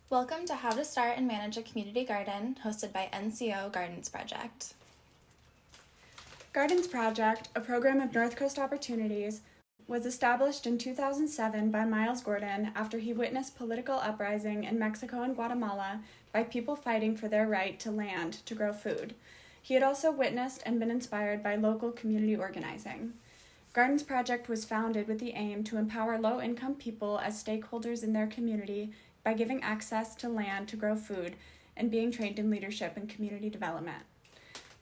Welcome to How to Start and Manage a Community Garden, hosted by NCO Gardens Project. Gardens Project, a program of North Coast Opportunities, was established in 2007 by Miles Gordon after he witnessed political uprising in Mexico and Guatemala by people fighting for their right to land to grow food. He had also witnessed and been inspired by local community organizing. Gardens Project was founded with the aim to empower low-income people as stakeholders in their community by giving access to land to grow food and being trained in leadership and community development.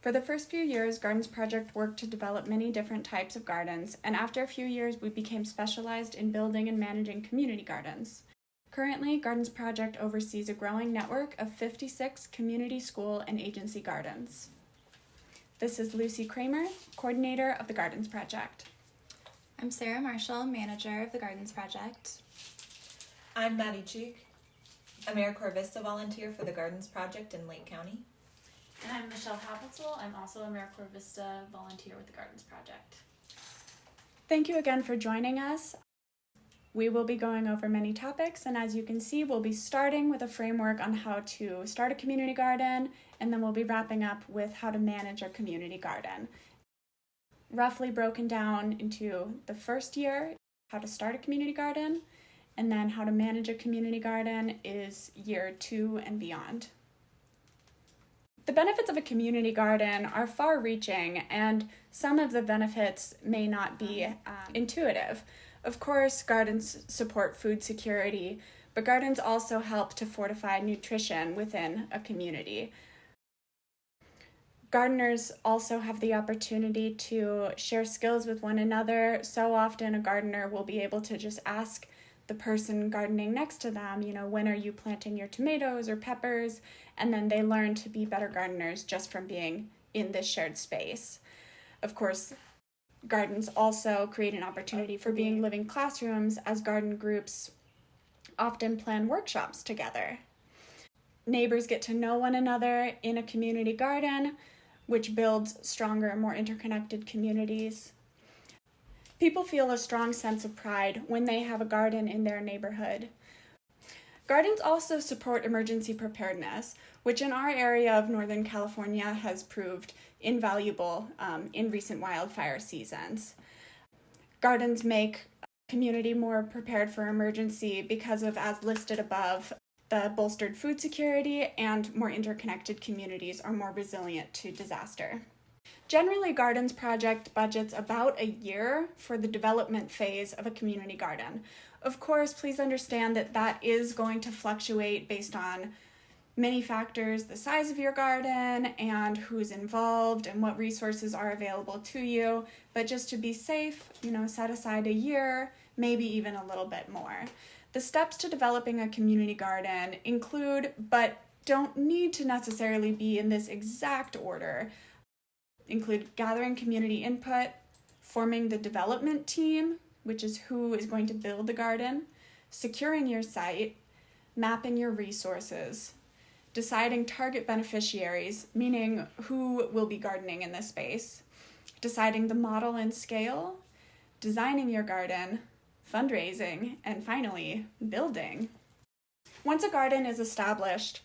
For the first few years, Gardens Project worked to develop many different types of gardens, and after a few years, we became specialized in building and managing community gardens. Currently, Gardens Project oversees a growing network of 56 community, school, and agency gardens. This is Lucy Kramer, coordinator of the Gardens Project. I'm Sarah Marshall, manager of the Gardens Project. I'm Maddie Cheek, AmeriCorps Vista volunteer for the Gardens Project in Lake County. And I'm Michelle Happetzel. I'm also AmeriCorps Vista volunteer with the Gardens Project. Thank you again for joining us. We will be going over many topics, and as you can see, we'll be starting with a framework on how to start a community garden, and then we'll be wrapping up with how to manage a community garden. Roughly broken down into the first year, how to start a community garden, and then how to manage a community garden is year 2 and beyond. The benefits of a community garden are far-reaching, and some of the benefits may not be intuitive. Of course, gardens support food security, but gardens also help to fortify nutrition within a community. Gardeners also have the opportunity to share skills with one another. So often a gardener will be able to just ask the person gardening next to them, when are you planting your tomatoes or peppers? And then they learn to be better gardeners just from being in this shared space. Of course, gardens also create an opportunity for being living classrooms, as garden groups often plan workshops together. Neighbors get to know one another in a community garden, which builds stronger, more interconnected communities. People feel a strong sense of pride when they have a garden in their neighborhood. Gardens also support emergency preparedness, which in our area of Northern California has proved invaluable in recent wildfire seasons. Gardens make a community more prepared for emergency because of, as listed above, the bolstered food security, and more interconnected communities are more resilient to disaster. Generally, Gardens Project budgets about a year for the development phase of a community garden. Of course, please understand that that is going to fluctuate based on many factors, the size of your garden and who's involved and what resources are available to you. But just to be safe, set aside a year, maybe even a little bit more. The steps to developing a community garden include, but don't need to necessarily be in this exact order, include gathering community input, forming the development team, which is who is going to build the garden, securing your site, mapping your resources, deciding target beneficiaries, meaning who will be gardening in this space, deciding the model and scale, designing your garden, fundraising, and finally, building. Once a garden is established,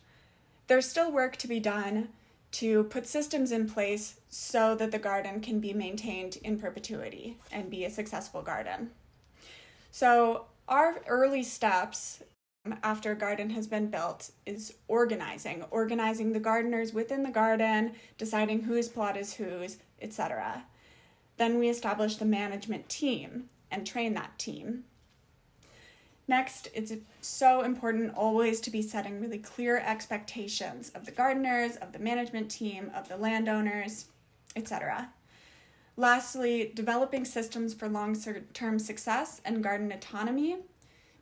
there's still work to be done to put systems in place so that the garden can be maintained in perpetuity and be a successful garden. So our early steps after a garden has been built is organizing the gardeners within the garden, deciding whose plot is whose, etc. Then we establish the management team and train that team. Next, it's so important always to be setting really clear expectations of the gardeners, of the management team, of the landowners, etc. Lastly, developing systems for long-term success and garden autonomy,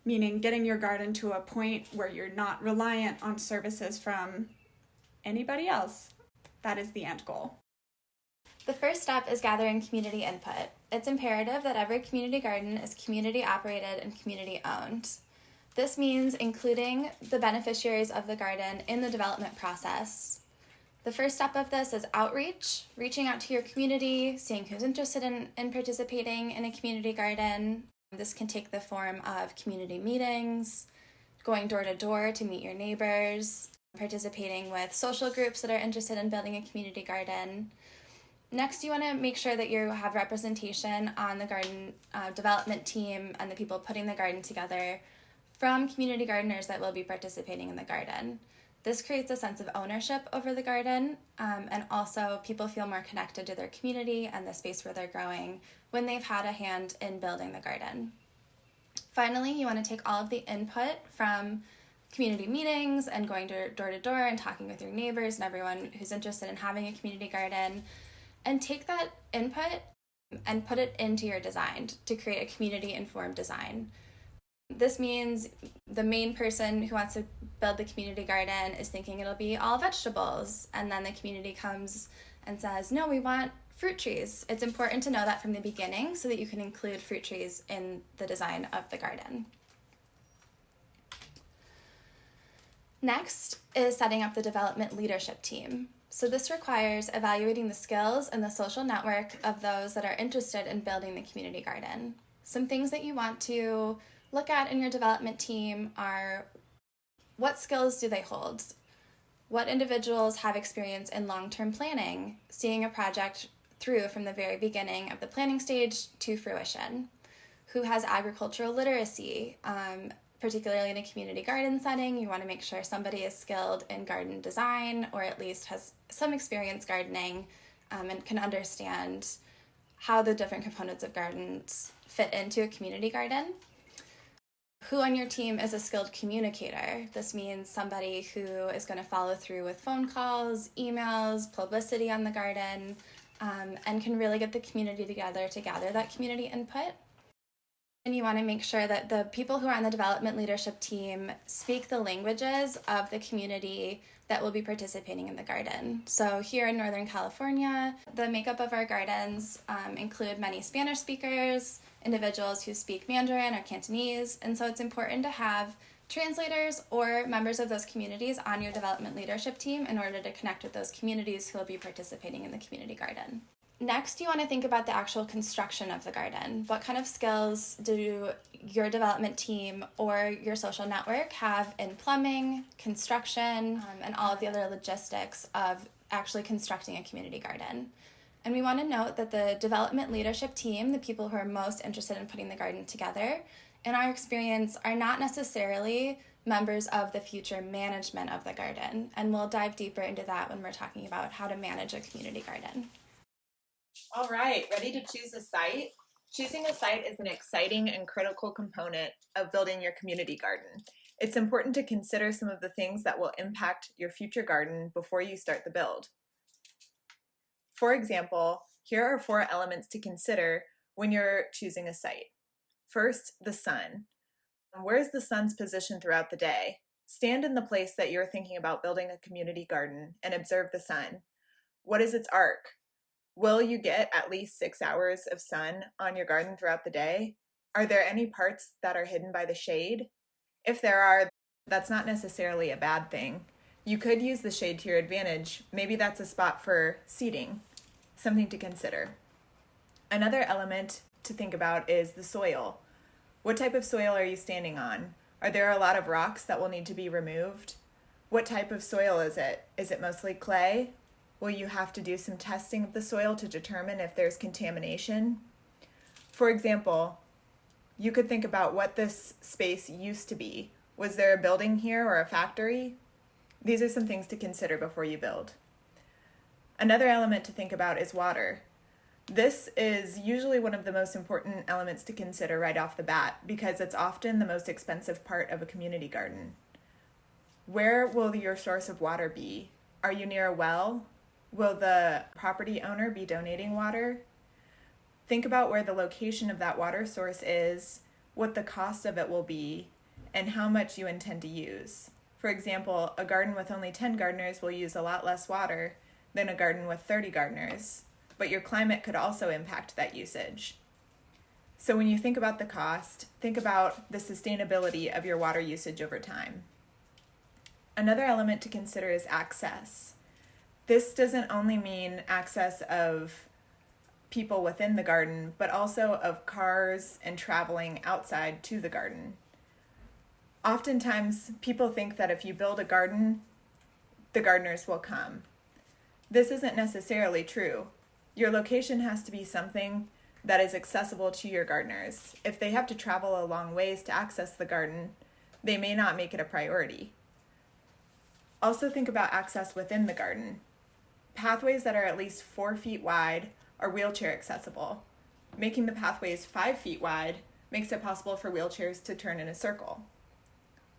meaning getting your garden to a point where you're not reliant on services from anybody else. That is the end goal. The first step is gathering community input. It's imperative that every community garden is community operated and community owned. This means including the beneficiaries of the garden in the development process. The first step of this is outreach, reaching out to your community, seeing who's interested in participating in a community garden. This can take the form of community meetings, going door to door to meet your neighbors, participating with social groups that are interested in building a community garden. Next, you want to make sure that you have representation on the garden development team and the people putting the garden together from community gardeners that will be participating in the garden. This creates a sense of ownership over the garden, and also people feel more connected to their community and the space where they're growing when they've had a hand in building the garden. Finally, you want to take all of the input from community meetings and going door to door and talking with your neighbors and everyone who's interested in having a community garden, and take that input and put it into your design to create a community-informed design. This means the main person who wants to build the community garden is thinking it'll be all vegetables, and then the community comes and says, no, we want fruit trees. It's important to know that from the beginning so that you can include fruit trees in the design of the garden. Next is setting up the development leadership team. So this requires evaluating the skills and the social network of those that are interested in building the community garden. Some things that you want to look at in your development team are: what skills do they hold? What individuals have experience in long-term planning, seeing a project through from the very beginning of the planning stage to fruition? Who has agricultural literacy? Particularly in a community garden setting, you want to make sure somebody is skilled in garden design or at least has some experience gardening, and can understand how the different components of gardens fit into a community garden. Who on your team is a skilled communicator? This means somebody who is going to follow through with phone calls, emails, publicity on the garden, and can really get the community together to gather that community input. And you want to make sure that the people who are on the development leadership team speak the languages of the community that will be participating in the garden. So here in Northern California, the makeup of our gardens include many Spanish speakers, individuals who speak Mandarin or Cantonese, and so it's important to have translators or members of those communities on your development leadership team in order to connect with those communities who will be participating in the community garden. Next, you want to think about the actual construction of the garden. What kind of skills do your development team or your social network have in plumbing, construction, and all of the other logistics of actually constructing a community garden? And we want to note that the development leadership team, the people who are most interested in putting the garden together, in our experience, are not necessarily members of the future management of the garden. And we'll dive deeper into that when we're talking about how to manage a community garden. All right, ready to choose a site? Choosing a site is an exciting and critical component of building your community garden. It's important to consider some of the things that will impact your future garden before you start the build. For example, here are 4 elements to consider when you're choosing a site. First, the sun. Where is the sun's position throughout the day? Stand in the place that you're thinking about building a community garden and observe the sun. What is its arc? Will you get at least 6 hours of sun on your garden throughout the day? Are there any parts that are hidden by the shade? If there are, that's not necessarily a bad thing. You could use the shade to your advantage. Maybe that's a spot for seating. Something to consider. Another element to think about is the soil. What type of soil are you standing on? Are there a lot of rocks that will need to be removed? What type of soil is it? Is it mostly clay? Will you have to do some testing of the soil to determine if there's contamination? For example, you could think about what this space used to be. Was there a building here or a factory? These are some things to consider before you build. Another element to think about is water. This is usually one of the most important elements to consider right off the bat because it's often the most expensive part of a community garden. Where will your source of water be? Are you near a well? Will the property owner be donating water? Think about where the location of that water source is, what the cost of it will be, and how much you intend to use. For example, a garden with only 10 gardeners will use a lot less water than a garden with 30 gardeners, but your climate could also impact that usage. So when you think about the cost, think about the sustainability of your water usage over time. Another element to consider is access. This doesn't only mean access of people within the garden, but also of cars and traveling outside to the garden. Oftentimes, people think that if you build a garden, the gardeners will come. This isn't necessarily true. Your location has to be something that is accessible to your gardeners. If they have to travel a long ways to access the garden, they may not make it a priority. Also think about access within the garden. Pathways that are at least 4 feet wide are wheelchair accessible. Making the pathways 5 feet wide makes it possible for wheelchairs to turn in a circle.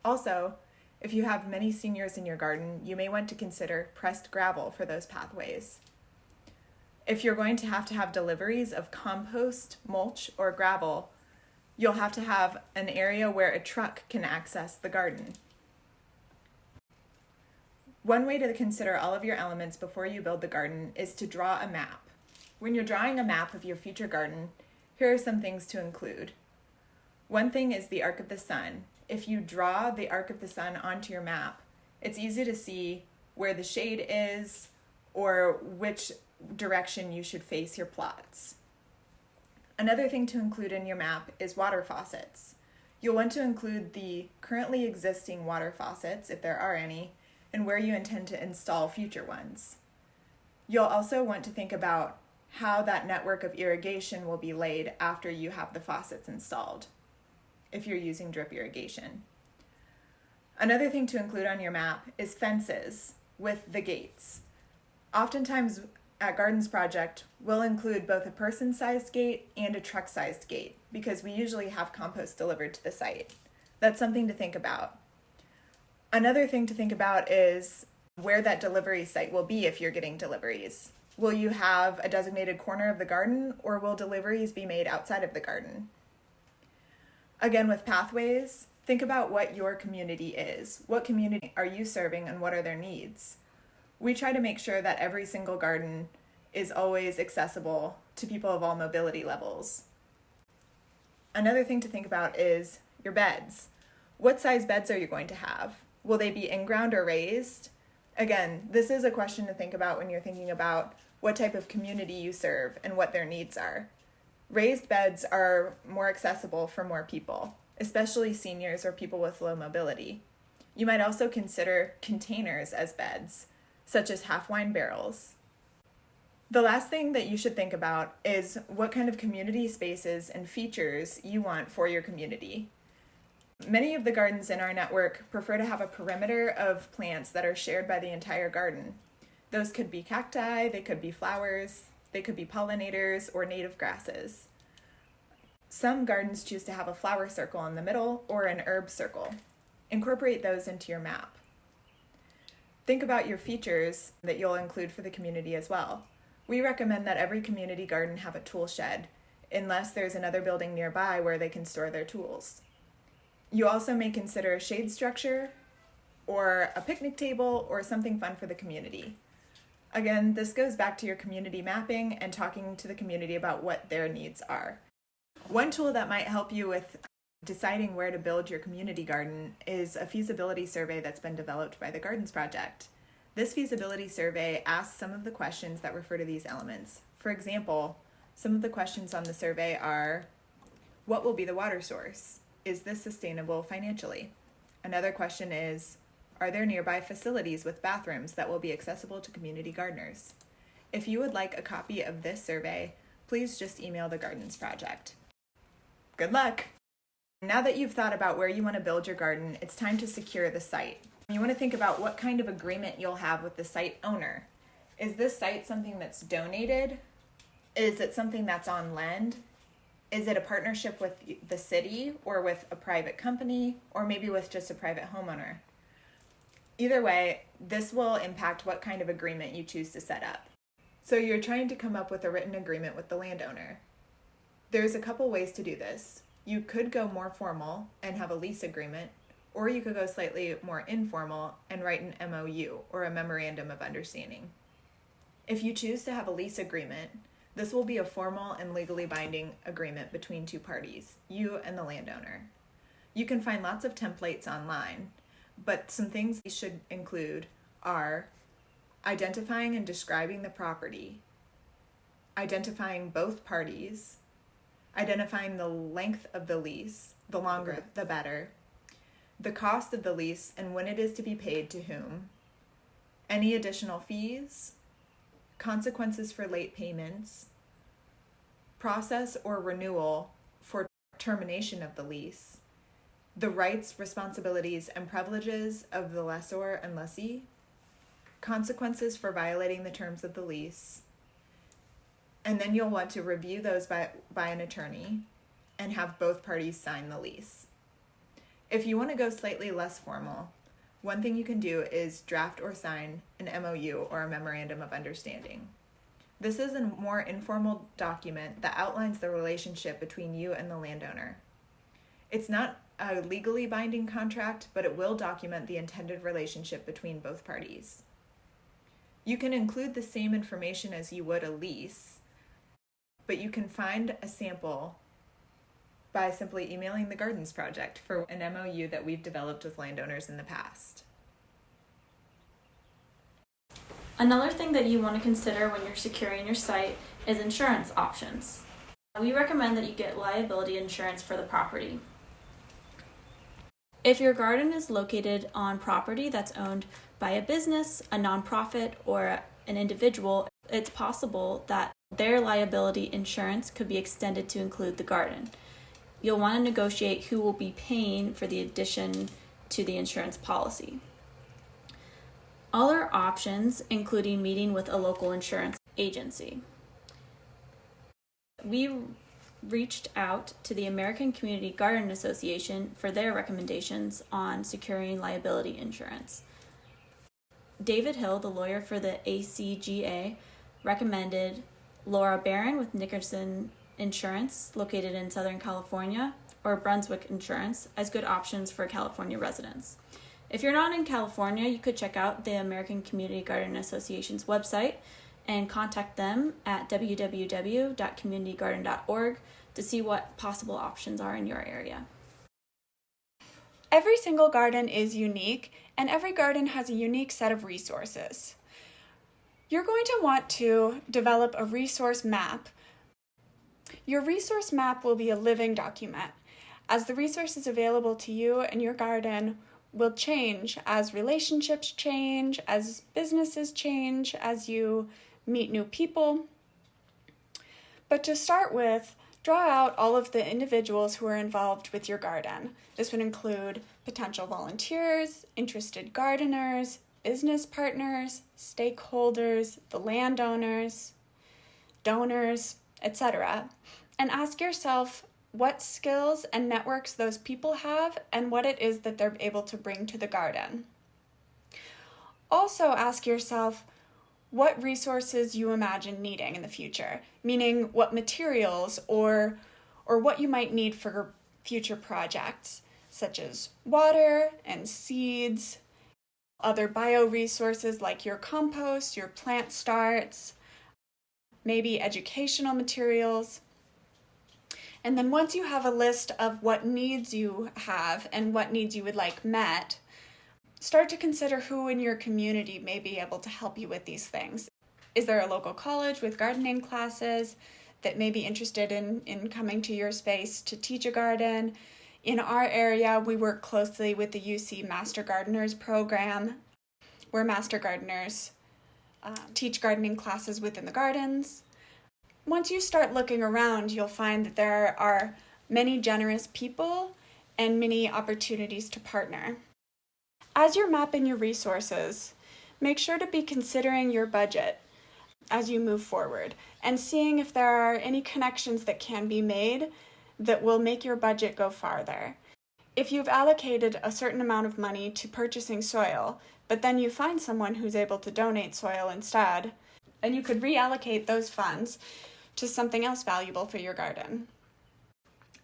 Also, if you have many seniors in your garden, you may want to consider pressed gravel for those pathways. If you're going to have deliveries of compost, mulch, or gravel, you'll have to have an area where a truck can access the garden. One way to consider all of your elements before you build the garden is to draw a map. When you're drawing a map of your future garden, here are some things to include. One thing is the arc of the sun. If you draw the arc of the sun onto your map, it's easy to see where the shade is or which direction you should face your plots. Another thing to include in your map is water faucets. You'll want to include the currently existing water faucets, if there are any, and where you intend to install future ones. You'll also want to think about how that network of irrigation will be laid after you have the faucets installed, if you're using drip irrigation. Another thing to include on your map is fences with the gates. Oftentimes at Gardens Project, we'll include both a person-sized gate and a truck-sized gate because we usually have compost delivered to the site. That's something to think about. Another thing to think about is where that delivery site will be if you're getting deliveries. Will you have a designated corner of the garden, or will deliveries be made outside of the garden? Again, with pathways, think about what your community is. What community are you serving and what are their needs? We try to make sure that every single garden is always accessible to people of all mobility levels. Another thing to think about is your beds. What size beds are you going to have? Will they be in-ground or raised? Again, this is a question to think about when you're thinking about what type of community you serve and what their needs are. Raised beds are more accessible for more people, especially seniors or people with low mobility. You might also consider containers as beds, such as half wine barrels. The last thing that you should think about is what kind of community spaces and features you want for your community. Many of the gardens in our network prefer to have a perimeter of plants that are shared by the entire garden. Those could be cacti, they could be flowers, they could be pollinators or native grasses. Some gardens choose to have a flower circle in the middle or an herb circle. Incorporate those into your map. Think about your features that you'll include for the community as well. We recommend that every community garden have a tool shed, unless there's another building nearby where they can store their tools. You also may consider a shade structure or a picnic table or something fun for the community. Again, this goes back to your community mapping and talking to the community about what their needs are. One tool that might help you with deciding where to build your community garden is a feasibility survey that's been developed by the Gardens Project. This feasibility survey asks some of the questions that refer to these elements. For example, some of the questions on the survey are, what will be the water source? Is this sustainable financially? Another question is, are there nearby facilities with bathrooms that will be accessible to community gardeners? If you would like a copy of this survey, please just email the Gardens Project. Good luck! Now that you've thought about where you want to build your garden, it's time to secure the site. You want to think about what kind of agreement you'll have with the site owner. Is this site something that's donated? Is it something that's on lend? Is it a partnership with the city or with a private company or maybe with just a private homeowner? Either way, this will impact what kind of agreement you choose to set up. So you're trying to come up with a written agreement with the landowner. There's a couple ways to do this. You could go more formal and have a lease agreement, or you could go slightly more informal and write an MOU, or a Memorandum of Understanding. If you choose to have a lease agreement, this will be a formal and legally binding agreement between two parties, you and the landowner. You can find lots of templates online, but some things you should include are identifying and describing the property, identifying both parties, identifying the length of the lease, the longer the better, the cost of the lease and when it is to be paid to whom, any additional fees, consequences for late payments, process or renewal for termination of the lease, the rights, responsibilities, and privileges of the lessor and lessee, consequences for violating the terms of the lease, and then you'll want to review those by an attorney and have both parties sign the lease. If you want to go slightly less formal, one thing you can do is draft or sign an MOU or a Memorandum of Understanding. This is a more informal document that outlines the relationship between you and the landowner. It's not a legally binding contract, but it will document the intended relationship between both parties. You can include the same information as you would a lease, but you can find a sample by simply emailing the Gardens Project for an MOU that we've developed with landowners in the past. Another thing that you want to consider when you're securing your site is insurance options. We recommend that you get liability insurance for the property. If your garden is located on property that's owned by a business, a nonprofit, or an individual, it's possible that their liability insurance could be extended to include the garden. You'll want to negotiate who will be paying for the addition to the insurance policy. Other options, including meeting with a local insurance agency. We reached out to the American Community Garden Association for their recommendations on securing liability insurance. David Hill, the lawyer for the ACGA, recommended Laura Barron with Nickerson Insurance, located in Southern California, or Brunswick Insurance as good options for California residents. If you're not in California, you could check out the American Community Garden Association's website and contact them at www.communitygarden.org to see what possible options are in your area. Every single garden is unique, and every garden has a unique set of resources. You're going to want to develop a resource map. Your resource map will be a living document, as the resources available to you and your garden will change as relationships change, as businesses change, as you meet new people. But to start with, draw out all of the individuals who are involved with your garden. This would include potential volunteers, interested gardeners, business partners, stakeholders, the landowners, donors, etc. And ask yourself what skills and networks those people have and what it is that they're able to bring to the garden. Also ask yourself what resources you imagine needing in the future, meaning what materials or what you might need for future projects, such as water and seeds, other bioresources like your compost, your plant starts, maybe educational materials. And then once you have a list of what needs you have and what needs you would like met, start to consider who in your community may be able to help you with these things. Is there a local college with gardening classes that may be interested in coming to your space to teach a garden? In our area, we work closely with the UC Master Gardeners program, where Master Gardeners teach gardening classes within the gardens. Once you start looking around, you'll find that there are many generous people and many opportunities to partner. As you're mapping your resources, make sure to be considering your budget as you move forward and seeing if there are any connections that can be made that will make your budget go farther. If you've allocated a certain amount of money to purchasing soil, but then you find someone who's able to donate soil instead, and you could reallocate those funds to something else valuable for your garden.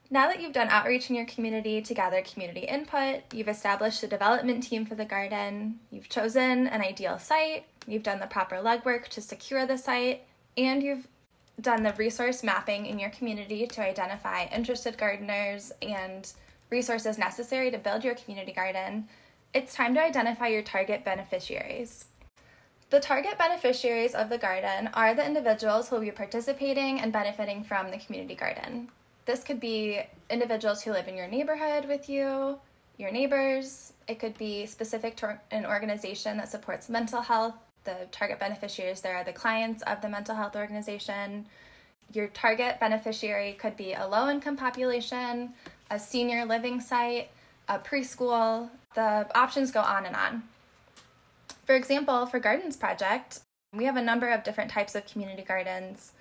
Now that you've done outreach in your community to gather community input, you've established a development team for the garden, you've chosen an ideal site, you've done the proper legwork to secure the site, and you've done the resource mapping in your community to identify interested gardeners and resources necessary to build your community garden, it's time to identify your target beneficiaries. The target beneficiaries of the garden are the individuals who will be participating and benefiting from the community garden. This could be individuals who live in your neighborhood with you, your neighbors. It could be specific to an organization that supports mental health. The target beneficiaries there are the clients of the mental health organization. Your target beneficiary could be a low-income population, a senior living site, a preschool. The options go on and on. For example, for Gardens Project, we have a number of different types of community gardens: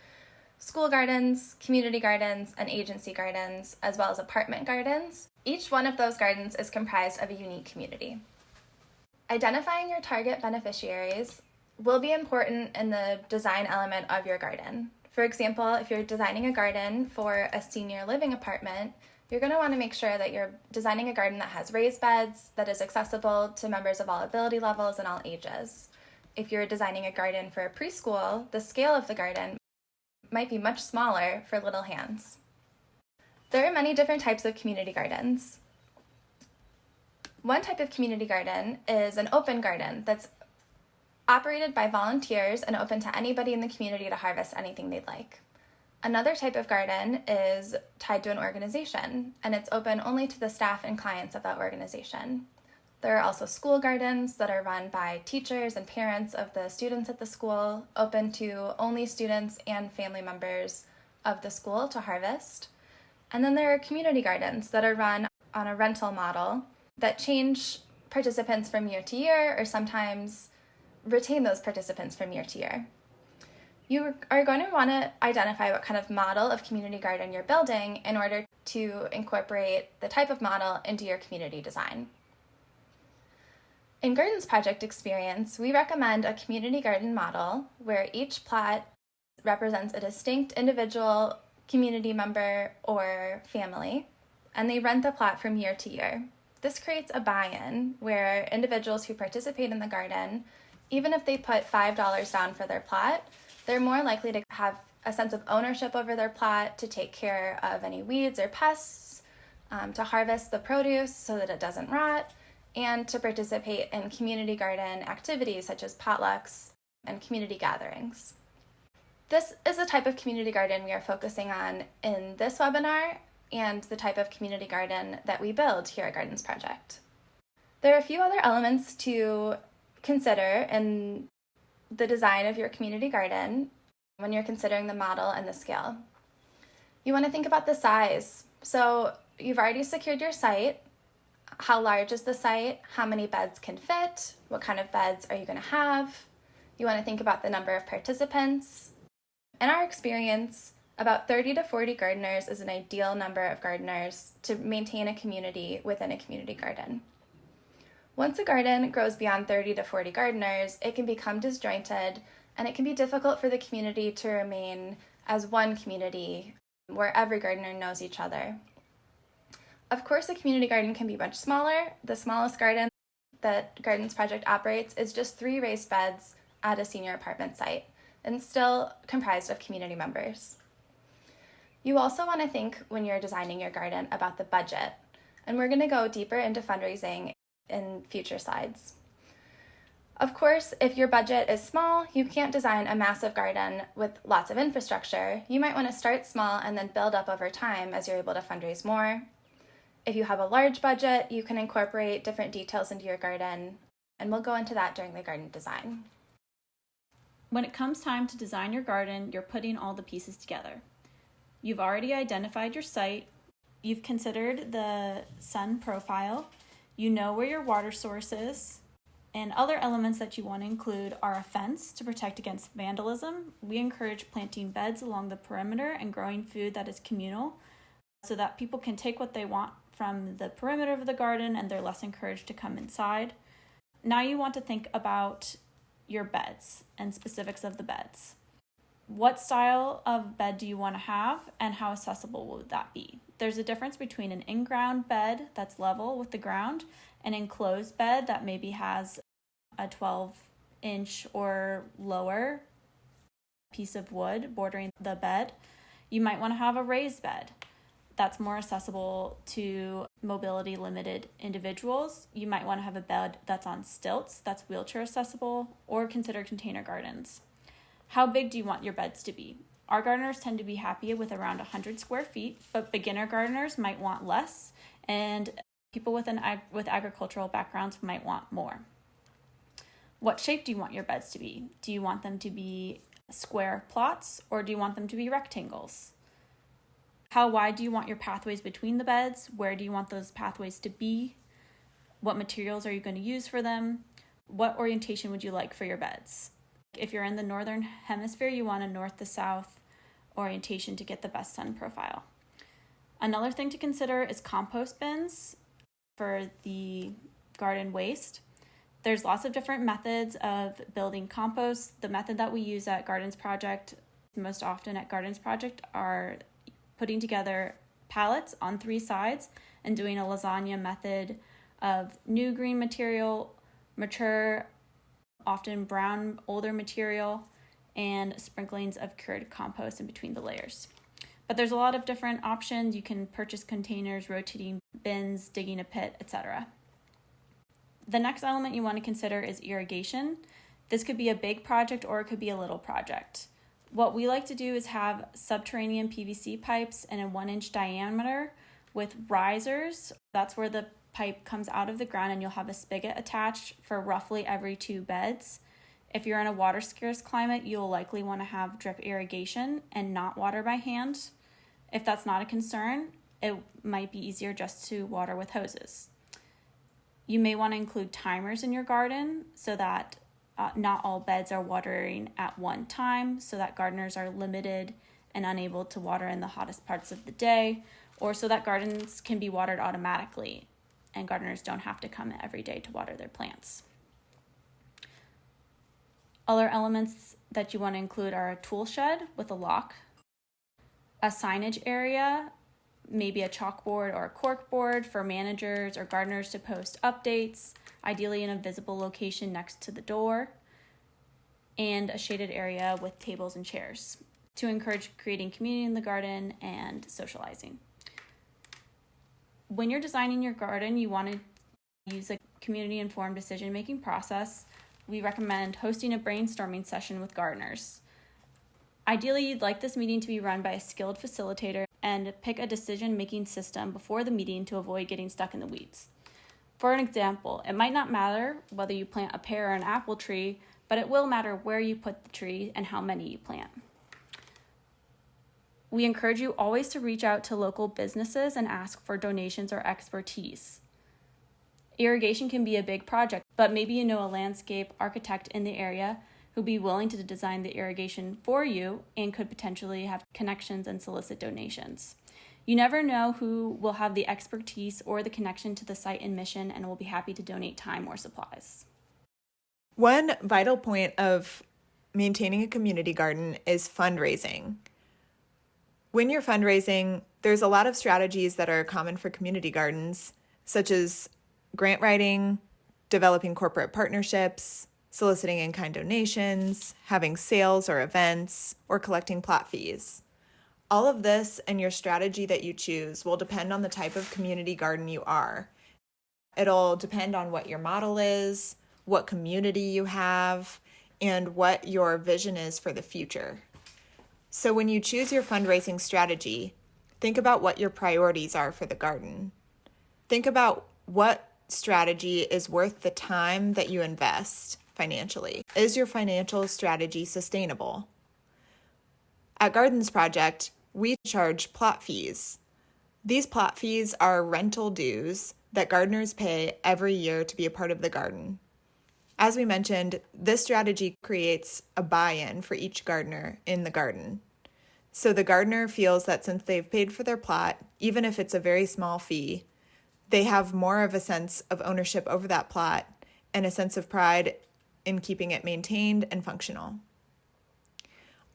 school gardens, community gardens, and agency gardens, as well as apartment gardens. Each one of those gardens is comprised of a unique community. Identifying your target beneficiaries will be important in the design element of your garden. For example, if you're designing a garden for a senior living apartment, you're going to want to make sure that you're designing a garden that has raised beds, that is accessible to members of all ability levels and all ages. If you're designing a garden for a preschool, the scale of the garden might be much smaller for little hands. There are many different types of community gardens. One type of community garden is an open garden that's operated by volunteers and open to anybody in the community to harvest anything they'd like. Another type of garden is tied to an organization, and it's open only to the staff and clients of that organization. There are also school gardens that are run by teachers and parents of the students at the school, open to only students and family members of the school to harvest. And then there are community gardens that are run on a rental model that change participants from year to year, or sometimes retain those participants from year to year. You are going to want to identify what kind of model of community garden you're building in order to incorporate the type of model into your community design. In Gardens Project experience, we recommend a community garden model where each plot represents a distinct individual community member or family, and they rent the plot from year to year. This creates a buy-in where individuals who participate in the garden, even if they put $5 down for their plot, they're more likely to have a sense of ownership over their plot, to take care of any weeds or pests, to harvest the produce so that it doesn't rot, and to participate in community garden activities such as potlucks and community gatherings. This is the type of community garden we are focusing on in this webinar and the type of community garden that we build here at Gardens Project. There are a few other elements to consider in the design of your community garden when you're considering the model and the scale. You want to think about the size. So you've already secured your site. How large is the site? How many beds can fit? What kind of beds are you going to have? You want to think about the number of participants. In our experience, about 30 to 40 gardeners is an ideal number of gardeners to maintain a community within a community garden. Once a garden grows beyond 30 to 40 gardeners, it can become disjointed, and it can be difficult for the community to remain as one community where every gardener knows each other. Of course, a community garden can be much smaller. The smallest garden that Gardens Project operates is just 3 raised beds at a senior apartment site, and still comprised of community members. You also want to think, when you're designing your garden, about the budget, and we're going to go deeper into fundraising in future slides. Of course, if your budget is small, you can't design a massive garden with lots of infrastructure. You might want to start small and then build up over time as you're able to fundraise more. If you have a large budget, you can incorporate different details into your garden, and we'll go into that during the garden design. When it comes time to design your garden, you're putting all the pieces together. You've already identified your site, you've considered the sun profile, you know where your water source is, and other elements that you want to include are a fence to protect against vandalism. We encourage planting beds along the perimeter and growing food that is communal so that people can take what they want from the perimeter of the garden and they're less encouraged to come inside. Now you want to think about your beds and specifics of the beds. What style of bed do you want to have, and how accessible will that be? There's a difference between an in-ground bed that's level with the ground, an enclosed bed that maybe has a 12-inch or lower piece of wood bordering the bed. You might want to have a raised bed that's more accessible to mobility limited individuals. You might want to have a bed that's on stilts, that's wheelchair accessible, or consider container gardens. How big do you want your beds to be? Our gardeners tend to be happy with around 100 square feet, but beginner gardeners might want less, and People with agricultural backgrounds might want more. What shape do you want your beds to be? Do you want them to be square plots, or do you want them to be rectangles? How wide do you want your pathways between the beds? Where do you want those pathways to be? What materials are you going to use for them? What orientation would you like for your beds? If you're in the northern hemisphere, you want a north to south orientation to get the best sun profile. Another thing to consider is compost bins for the garden waste. There's lots of different methods of building compost. The method that we use at Gardens Project, most often at Gardens Project, are putting together pallets on 3 sides and doing a lasagna method of new green material, mature, often brown, older material, and sprinklings of cured compost in between the layers. But there's a lot of different options. You can purchase containers, rotating bins, digging a pit, etc. The next element you want to consider is irrigation. This could be a big project or it could be a little project. What we like to do is have subterranean PVC pipes in a 1-inch diameter with risers. That's where the pipe comes out of the ground, and you'll have a spigot attached for roughly every 2 beds. If you're in a water scarce climate, you'll likely want to have drip irrigation and not water by hand. If that's not a concern, it might be easier just to water with hoses. You may want to include timers in your garden so that not all beds are watering at one time, so that gardeners are limited and unable to water in the hottest parts of the day, or so that gardens can be watered automatically and gardeners don't have to come every day to water their plants. Other elements that you want to include are a tool shed with a lock, a signage area, maybe a chalkboard or a cork board for managers or gardeners to post updates, ideally in a visible location next to the door, and a shaded area with tables and chairs to encourage creating community in the garden and socializing. When you're designing your garden, you want to use a community-informed decision-making process. We recommend hosting a brainstorming session with gardeners. Ideally, you'd like this meeting to be run by a skilled facilitator and pick a decision-making system before the meeting to avoid getting stuck in the weeds. For an example, it might not matter whether you plant a pear or an apple tree, but it will matter where you put the tree and how many you plant. We encourage you always to reach out to local businesses and ask for donations or expertise. Irrigation can be a big project, but maybe you know a landscape architect in the area who'd be willing to design the irrigation for you and could potentially have connections and solicit donations. You never know who will have the expertise or the connection to the site and mission and will be happy to donate time or supplies. One vital point of maintaining a community garden is fundraising. When you're fundraising, there's a lot of strategies that are common for community gardens, such as grant writing, developing corporate partnerships, soliciting in-kind donations, having sales or events, or collecting plot fees. All of this and your strategy that you choose will depend on the type of community garden you are. It'll depend on what your model is, what community you have, and what your vision is for the future. So when you choose your fundraising strategy, think about what your priorities are for the garden. Think about what strategy is worth the time that you invest financially. Is your financial strategy sustainable? At Gardens Project, we charge plot fees. These plot fees are rental dues that gardeners pay every year to be a part of the garden. As we mentioned, this strategy creates a buy-in for each gardener in the garden. So the gardener feels that since they've paid for their plot, even if it's a very small fee, they have more of a sense of ownership over that plot and a sense of pride in keeping it maintained and functional.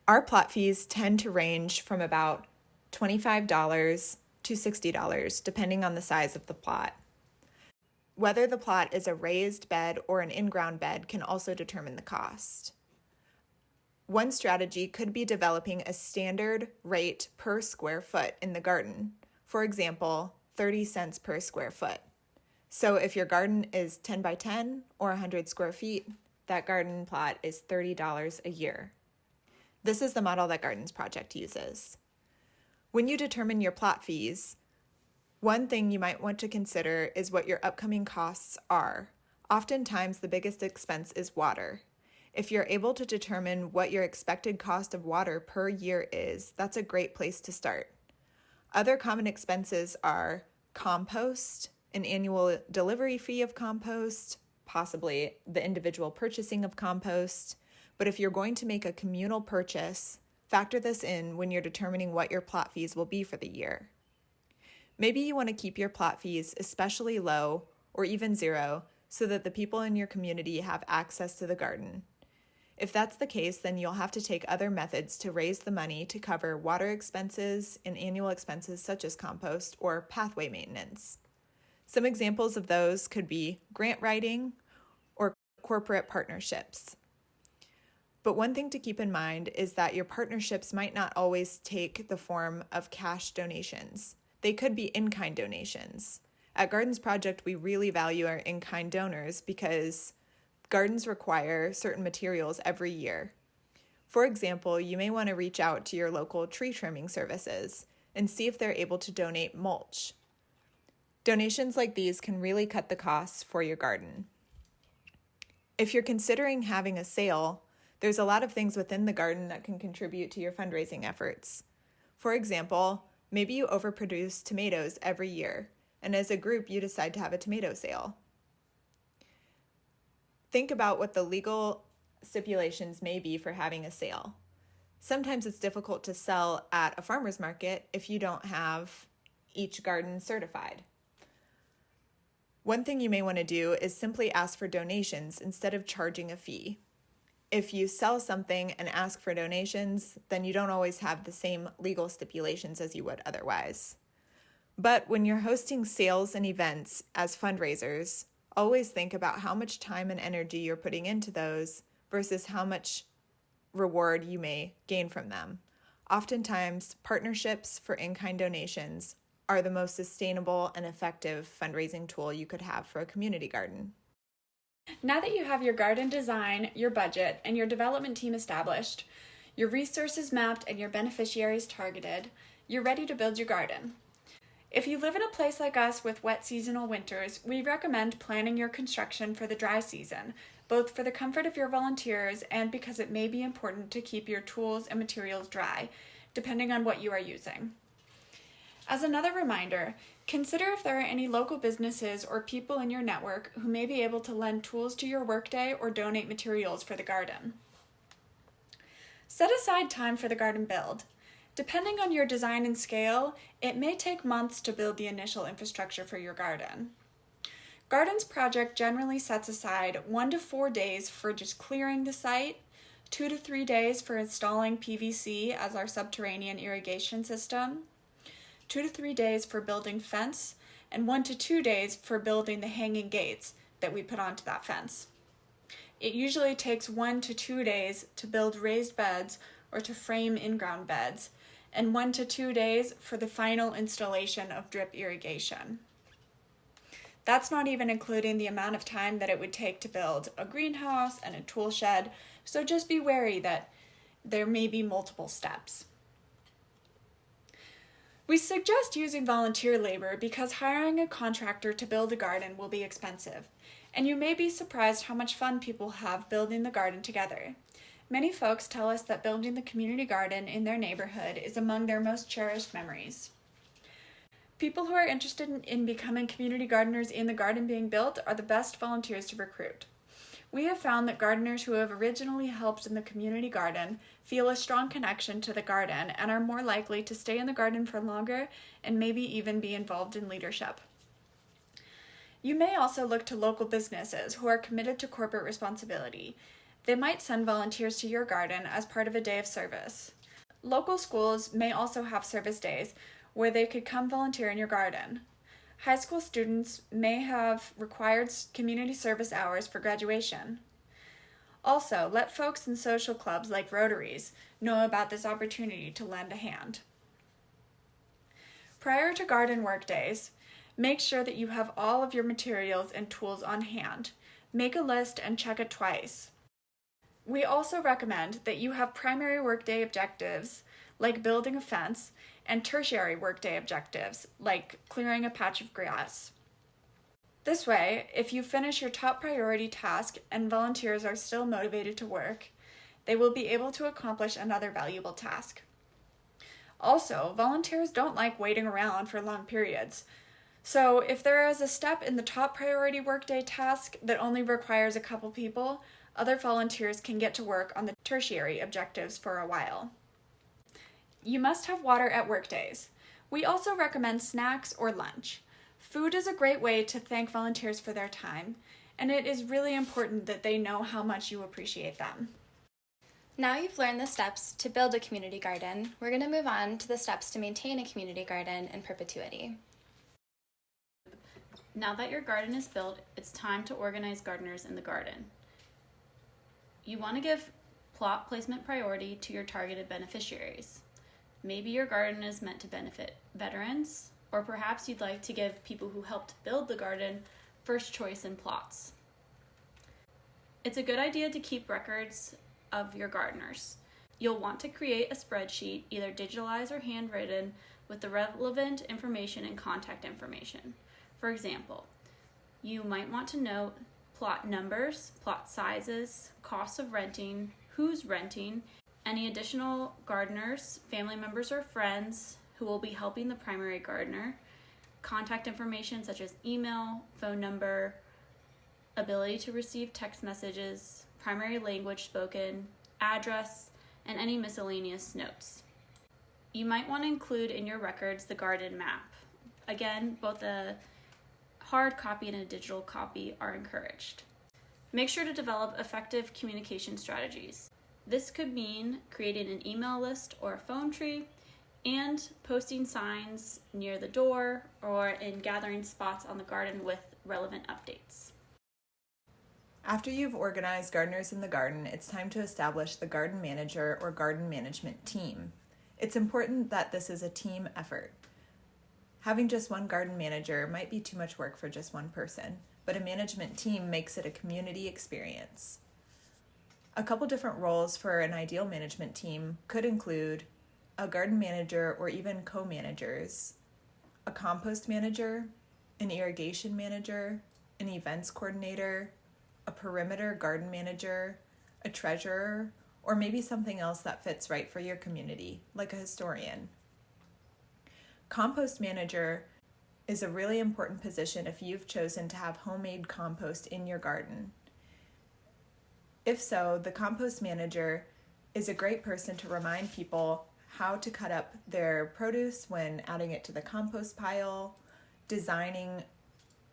Our plot fees tend to range from about $25 to $60, depending on the size of the plot. Whether the plot is a raised bed or an in-ground bed can also determine the cost. One strategy could be developing a standard rate per square foot in the garden. For example, 30 cents per square foot. So if your garden is 10 by 10 or 100 square feet, that garden plot is $30 a year. This is the model that Gardens Project uses. When you determine your plot fees, One thing you might want to consider is what your upcoming costs are. Oftentimes, the biggest expense is water. If you're able to determine what your expected cost of water per year is, that's a great place to start. Other common expenses are compost, an annual delivery fee of compost, possibly the individual purchasing of compost. But if you're going to make a communal purchase, factor this in when you're determining what your plot fees will be for the year. Maybe you want to keep your plot fees especially low or even zero so that the people in your community have access to the garden. If that's the case, then you'll have to take other methods to raise the money to cover water expenses and annual expenses such as compost or pathway maintenance. Some examples of those could be grant writing or corporate partnerships. But one thing to keep in mind is that your partnerships might not always take the form of cash donations. They could be in-kind donations. At Gardens Project, we really value our in-kind donors because gardens require certain materials every year. For example, you may want to reach out to your local tree trimming services and see if they're able to donate mulch. Donations like these can really cut the costs for your garden. If you're considering having a sale, there's a lot of things within the garden that can contribute to your fundraising efforts. For example, maybe you overproduce tomatoes every year, and as a group you decide to have a tomato sale. Think about what the legal stipulations may be for having a sale. Sometimes it's difficult to sell at a farmer's market if you don't have each garden certified. One thing you may want to do is simply ask for donations instead of charging a fee. If you sell something and ask for donations, then you don't always have the same legal stipulations as you would otherwise. But when you're hosting sales and events as fundraisers, always think about how much time and energy you're putting into those versus how much reward you may gain from them. Oftentimes, partnerships for in-kind donations are the most sustainable and effective fundraising tool you could have for a community garden. Now that you have your garden design, your budget, and your development team established, your resources mapped, and your beneficiaries targeted, you're ready to build your garden. If you live in a place like us with wet seasonal winters, we recommend planning your construction for the dry season, both for the comfort of your volunteers and because it may be important to keep your tools and materials dry, depending on what you are using. As another reminder, consider if there are any local businesses or people in your network who may be able to lend tools to your workday or donate materials for the garden. Set aside time for the garden build. Depending on your design and scale, it may take months to build the initial infrastructure for your garden. Gardens Project generally sets aside 1 to 4 days for just clearing the site, 2 to 3 days for installing PVC as our subterranean irrigation system, 2 to 3 days for building fence, and 1 to 2 days for building the hanging gates that we put onto that fence. It usually takes 1 to 2 days to build raised beds or to frame in-ground beds, and 1 to 2 days for the final installation of drip irrigation. That's not even including the amount of time that it would take to build a greenhouse and a tool shed, so just be wary that there may be multiple steps. We suggest using volunteer labor because hiring a contractor to build a garden will be expensive, and you may be surprised how much fun people have building the garden together. Many folks tell us that building the community garden in their neighborhood is among their most cherished memories. People who are interested in becoming community gardeners in the garden being built are the best volunteers to recruit. We have found that gardeners who have originally helped in the community garden feel a strong connection to the garden and are more likely to stay in the garden for longer and maybe even be involved in leadership. You may also look to local businesses who are committed to corporate responsibility. They might send volunteers to your garden as part of a day of service. Local schools may also have service days where they could come volunteer in your garden. High school students may have required community service hours for graduation. Also, let folks in social clubs like Rotaries know about this opportunity to lend a hand. Prior to garden work days, make sure that you have all of your materials and tools on hand. Make a list and check it twice. We also recommend that you have primary workday objectives like building a fence, and tertiary workday objectives, like clearing a patch of grass. This way, if you finish your top priority task and volunteers are still motivated to work, they will be able to accomplish another valuable task. Also, volunteers don't like waiting around for long periods. So if there is a step in the top priority workday task that only requires a couple people, other volunteers can get to work on the tertiary objectives for a while. You must have water at workdays. We also recommend snacks or lunch. Food is a great way to thank volunteers for their time, and it is really important that they know how much you appreciate them. Now you've learned the steps to build a community garden, we're going to move on to the steps to maintain a community garden in perpetuity. Now that your garden is built, it's time to organize gardeners in the garden. You want to give plot placement priority to your targeted beneficiaries. Maybe your garden is meant to benefit veterans, or perhaps you'd like to give people who helped build the garden first choice in plots. It's a good idea to keep records of your gardeners. You'll want to create a spreadsheet, either digitalized or handwritten, with the relevant information and contact information. For example, you might want to note plot numbers, plot sizes, costs of renting, who's renting, any additional gardeners, family members or friends who will be helping the primary gardener, contact information such as email, phone number, ability to receive text messages, primary language spoken, address, and any miscellaneous notes. You might want to include in your records the garden map. Again, both a hard copy and a digital copy are encouraged. Make sure to develop effective communication strategies. This could mean creating an email list or a phone tree and posting signs near the door or in gathering spots on the garden with relevant updates. After you've organized gardeners in the garden, it's time to establish the garden manager or garden management team. It's important that this is a team effort. Having just one garden manager might be too much work for just one person, but a management team makes it a community experience. A couple different roles for an ideal management team could include a garden manager or even co-managers, a compost manager, an irrigation manager, an events coordinator, a perimeter garden manager, a treasurer, or maybe something else that fits right for your community, like a historian. Compost manager is a really important position if you've chosen to have homemade compost in your garden. If so, the compost manager is a great person to remind people how to cut up their produce when adding it to the compost pile, designing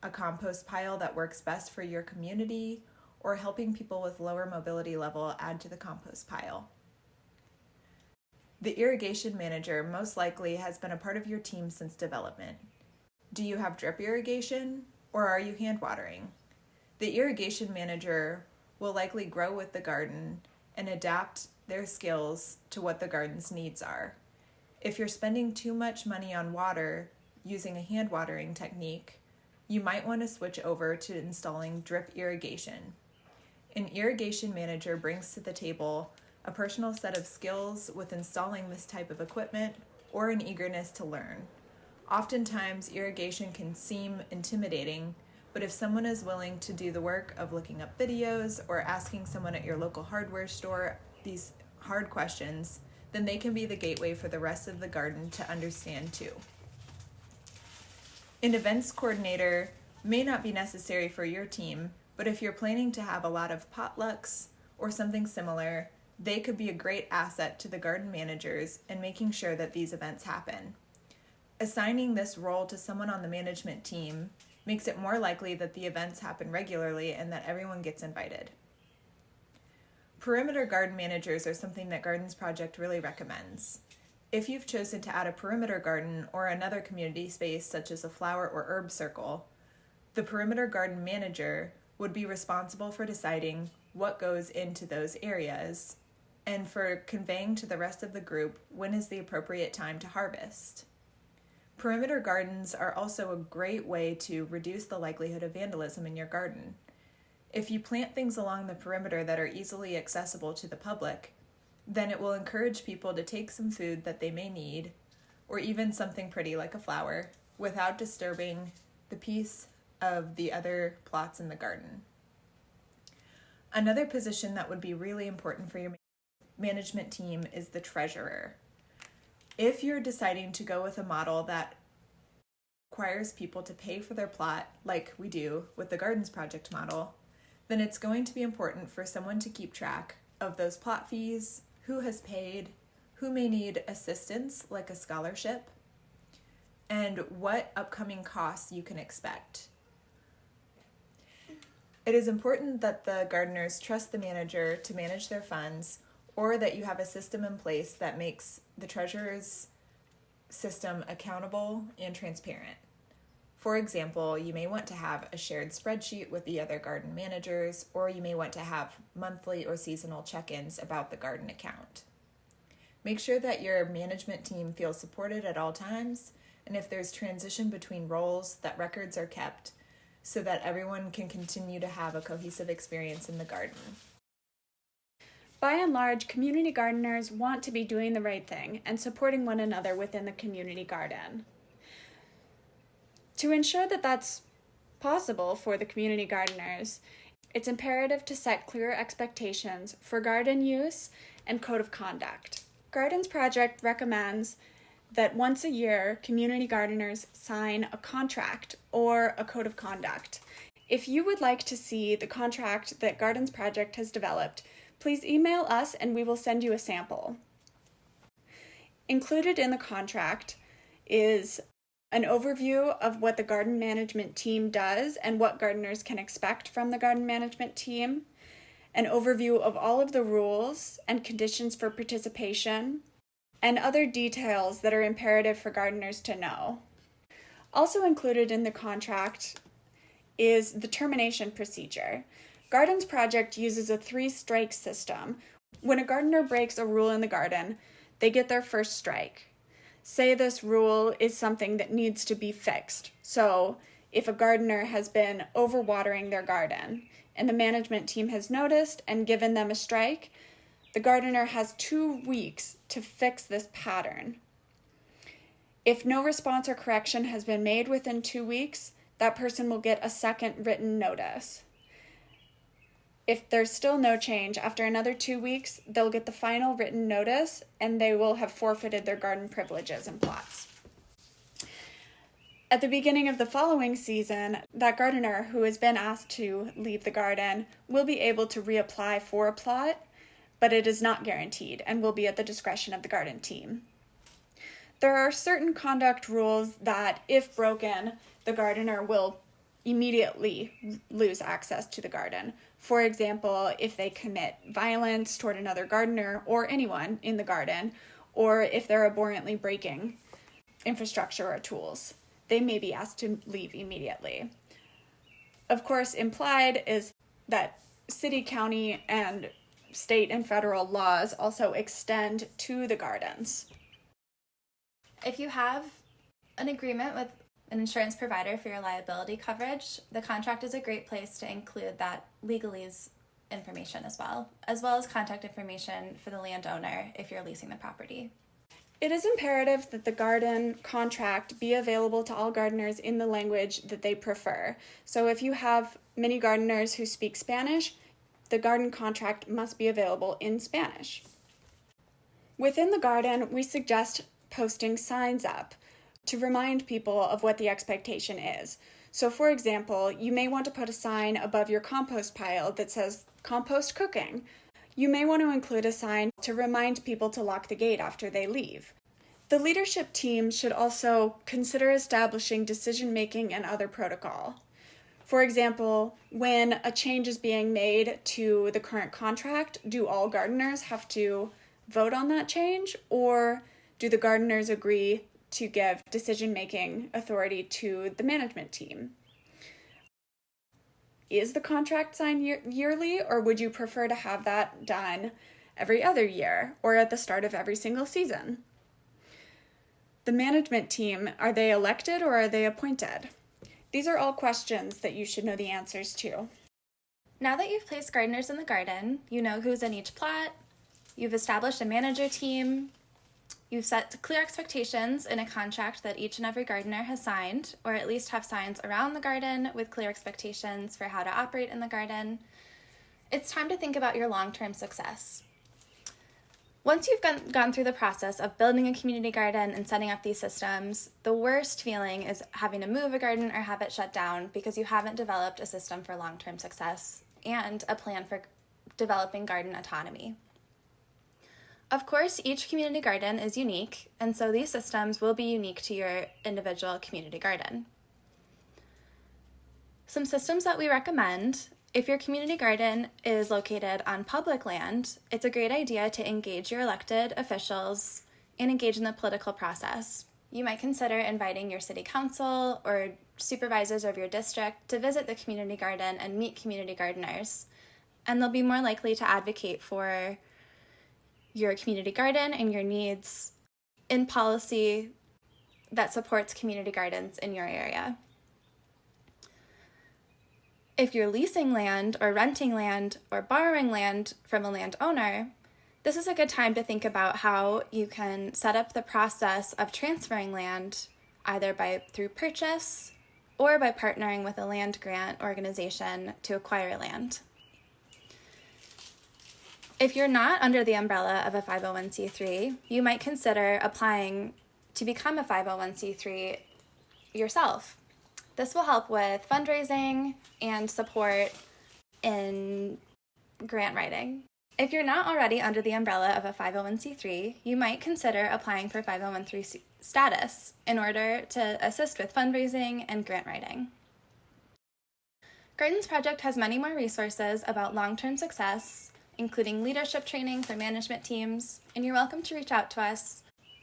a compost pile that works best for your community, or helping people with lower mobility level add to the compost pile. The irrigation manager most likely has been a part of your team since development. Do you have drip irrigation, or are you hand watering? The irrigation manager will likely grow with the garden and adapt their skills to what the garden's needs are. If you're spending too much money on water using a hand watering technique, you might want to switch over to installing drip irrigation. An irrigation manager brings to the table a personal set of skills with installing this type of equipment or an eagerness to learn. Oftentimes, irrigation can seem intimidating, but if someone is willing to do the work of looking up videos or asking someone at your local hardware store these hard questions, then they can be the gateway for the rest of the garden to understand too. An events coordinator may not be necessary for your team, but if you're planning to have a lot of potlucks or something similar, they could be a great asset to the garden managers in making sure that these events happen. Assigning this role to someone on the management team makes it more likely that the events happen regularly and that everyone gets invited. Perimeter garden managers are something that Gardens Project really recommends. If you've chosen to add a perimeter garden or another community space such as a flower or herb circle, the perimeter garden manager would be responsible for deciding what goes into those areas and for conveying to the rest of the group when is the appropriate time to harvest. Perimeter gardens are also a great way to reduce the likelihood of vandalism in your garden. If you plant things along the perimeter that are easily accessible to the public, then it will encourage people to take some food that they may need, or even something pretty like a flower, without disturbing the peace of the other plots in the garden. Another position that would be really important for your management team is the treasurer. If you're deciding to go with a model that requires people to pay for their plot, like we do with the Gardens Project model, then it's going to be important for someone to keep track of those plot fees, who has paid, who may need assistance, like a scholarship, and what upcoming costs you can expect. It is important that the gardeners trust the manager to manage their funds, or that you have a system in place that makes the treasurer's system accountable and transparent. For example, you may want to have a shared spreadsheet with the other garden managers, or you may want to have monthly or seasonal check-ins about the garden account. Make sure that your management team feels supported at all times, and if there's transition between roles, that records are kept so that everyone can continue to have a cohesive experience in the garden. By and large, community gardeners want to be doing the right thing and supporting one another within the community garden. To ensure that that's possible for the community gardeners, it's imperative to set clear expectations for garden use and code of conduct. Gardens Project recommends that once a year, community gardeners sign a contract or a code of conduct. If you would like to see the contract that Gardens Project has developed, please email us and we will send you a sample. Included in the contract is an overview of what the garden management team does and what gardeners can expect from the garden management team, an overview of all of the rules and conditions for participation, and other details that are imperative for gardeners to know. Also included in the contract is the termination procedure. Gardens Project uses a 3-strike system. When a gardener breaks a rule in the garden, they get their first strike. Say this rule is something that needs to be fixed. So if a gardener has been overwatering their garden and the management team has noticed and given them a strike, the gardener has 2 weeks to fix this pattern. If no response or correction has been made within 2 weeks, that person will get a second written notice. If there's still no change, after another 2 weeks, they'll get the final written notice and they will have forfeited their garden privileges and plots. At the beginning of the following season, that gardener who has been asked to leave the garden will be able to reapply for a plot, but it is not guaranteed and will be at the discretion of the garden team. There are certain conduct rules that, if broken, the gardener will immediately lose access to the garden. For example, if they commit violence toward another gardener or anyone in the garden, or if they're abhorrently breaking infrastructure or tools, they may be asked to leave immediately. Of course, implied is that city, county, and state and federal laws also extend to the gardens. If you have an agreement with an insurance provider for your liability coverage, the contract is a great place to include that legalese information as well as contact information for the landowner if you're leasing the property. It is imperative that the garden contract be available to all gardeners in the language that they prefer. So if you have many gardeners who speak Spanish, the garden contract must be available in Spanish. Within the garden, we suggest posting signs up to remind people of what the expectation is. So for example, you may want to put a sign above your compost pile that says compost cooking. You may want to include a sign to remind people to lock the gate after they leave. The leadership team should also consider establishing decision-making and other protocol. For example, when a change is being made to the current contract, do all gardeners have to vote on that change, or do the gardeners agree to give decision-making authority to the management team? Is the contract signed yearly, or would you prefer to have that done every other year or at the start of every single season? The management team, are they elected or are they appointed? These are all questions that you should know the answers to. Now that you've placed gardeners in the garden, you know who's in each plot, You've established a manager team. You've set clear expectations in a contract that each and every gardener has signed, or at least have signs around the garden with clear expectations for how to operate in the garden. It's time to think about your long-term success. Once you've gone through the process of building a community garden and setting up these systems, the worst feeling is having to move a garden or have it shut down because you haven't developed a system for long-term success and a plan for developing garden autonomy. Of course, each community garden is unique, and so these systems will be unique to your individual community garden. Some systems that we recommend: if your community garden is located on public land, it's a great idea to engage your elected officials and engage in the political process. You might consider inviting your city council or supervisors of your district to visit the community garden and meet community gardeners, and they'll be more likely to advocate for your community garden and your needs in policy that supports community gardens in your area. If you're leasing land or renting land or borrowing land from a landowner, this is a good time to think about how you can set up the process of transferring land either through purchase or by partnering with a land grant organization to acquire land. If you're not under the umbrella of a 501c3, you might consider applying to become a 501c3 yourself. This will help with fundraising and support in grant writing. If you're not already under the umbrella of a 501c3, you might consider applying for 501c3 status in order to assist with fundraising and grant writing. Gardens Project has many more resources about long-term success, including leadership training for management teams, and you're welcome to reach out to us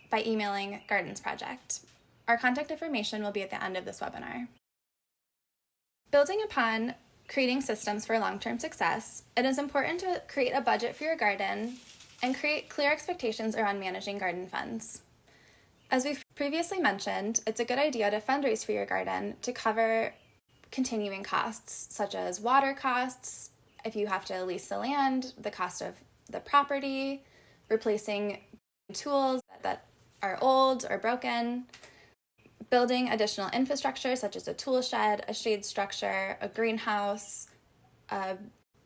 by emailing Gardens Project. Our contact information will be at the end of this webinar. Building upon creating systems for long-term success, it is important to create a budget for your garden and create clear expectations around managing garden funds. As we've previously mentioned, it's a good idea to fundraise for your garden to cover continuing costs, such as water costs, if you have to lease the land, the cost of the property, replacing tools that are old or broken, building additional infrastructure such as a tool shed, a shade structure, a greenhouse, a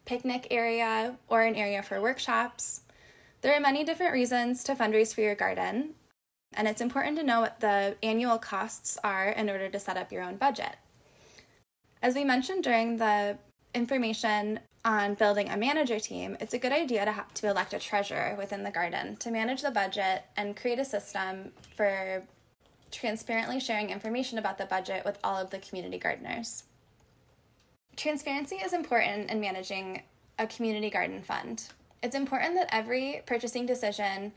picnic area, or an area for workshops. There are many different reasons to fundraise for your garden, and it's important to know what the annual costs are in order to set up your own budget. As we mentioned during the information on building a manager team, it's a good idea to elect a treasurer within the garden to manage the budget and create a system for transparently sharing information about the budget with all of the community gardeners. Transparency is important in managing a community garden fund. It's important that every purchasing decision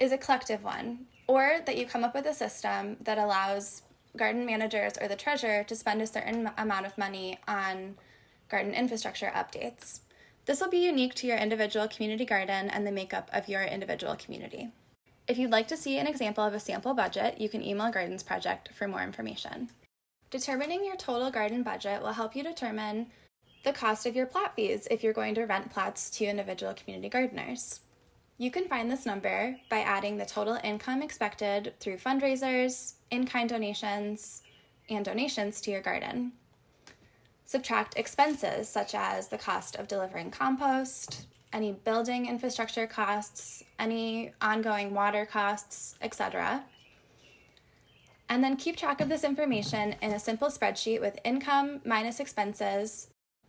is a collective one, or that you come up with a system that allows garden managers or the treasurer to spend a certain amount of money on garden infrastructure updates. This will be unique to your individual community garden and the makeup of your individual community. If you'd like to see an example of a sample budget, you can email Gardens Project for more information. Determining your total garden budget will help you determine the cost of your plat fees if you're going to rent plats to individual community gardeners. You can find this number by adding the total income expected through fundraisers, in-kind donations, and donations to your garden. Subtract expenses such as the cost of delivering compost, any building infrastructure costs, any ongoing water costs, etc. And then keep track of this information in a simple spreadsheet with income minus expenses.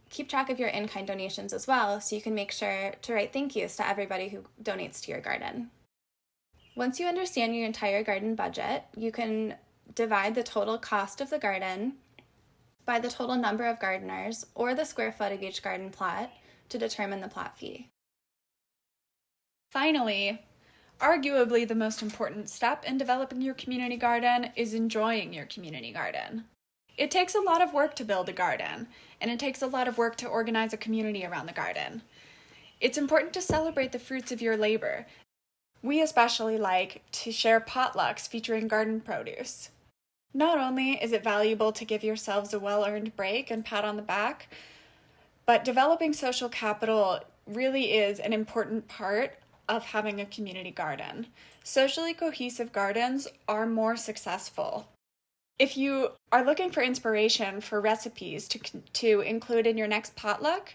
Keep track of your in-kind donations as well, so you can make sure to write thank yous to everybody who donates to your garden. Once you understand your entire garden budget, you can divide the total cost of the garden by the total number of gardeners or the square foot of each garden plot to determine the plot fee. Finally, arguably the most important step in developing your community garden is enjoying your community garden. It takes a lot of work to build a garden, and it takes a lot of work to organize a community around the garden. It's important to celebrate the fruits of your labor. We especially like to share potlucks featuring garden produce. Not only is it valuable to give yourselves a well-earned break and pat on the back, but developing social capital really is an important part of having a community garden. Socially cohesive gardens are more successful. If you are looking for inspiration for recipes to include in your next potluck,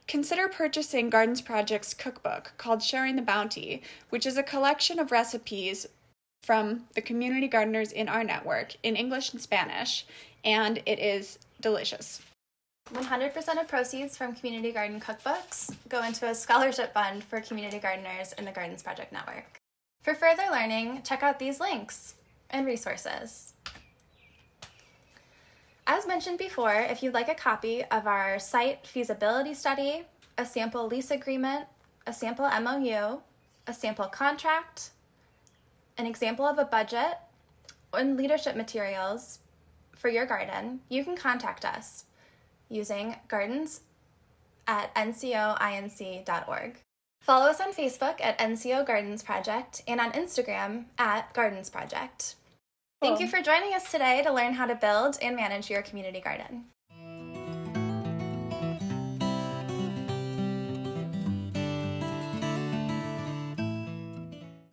consider purchasing Gardens Project's cookbook called Sharing the Bounty, which is a collection of recipes from the community gardeners in our network in English and Spanish, and it is delicious. 100% of proceeds from community garden cookbooks go into a scholarship fund for community gardeners in the Gardens Project Network. For further learning, check out these links and resources. As mentioned before, if you'd like a copy of our site feasibility study, a sample lease agreement, a sample MOU, a sample contract, an example of a budget, and leadership materials for your garden, you can contact us using gardens@ncoinc.org. Follow us on Facebook at NCO Gardens Project and on Instagram at Gardens Project. Thank you for joining us today to learn how to build and manage your community garden.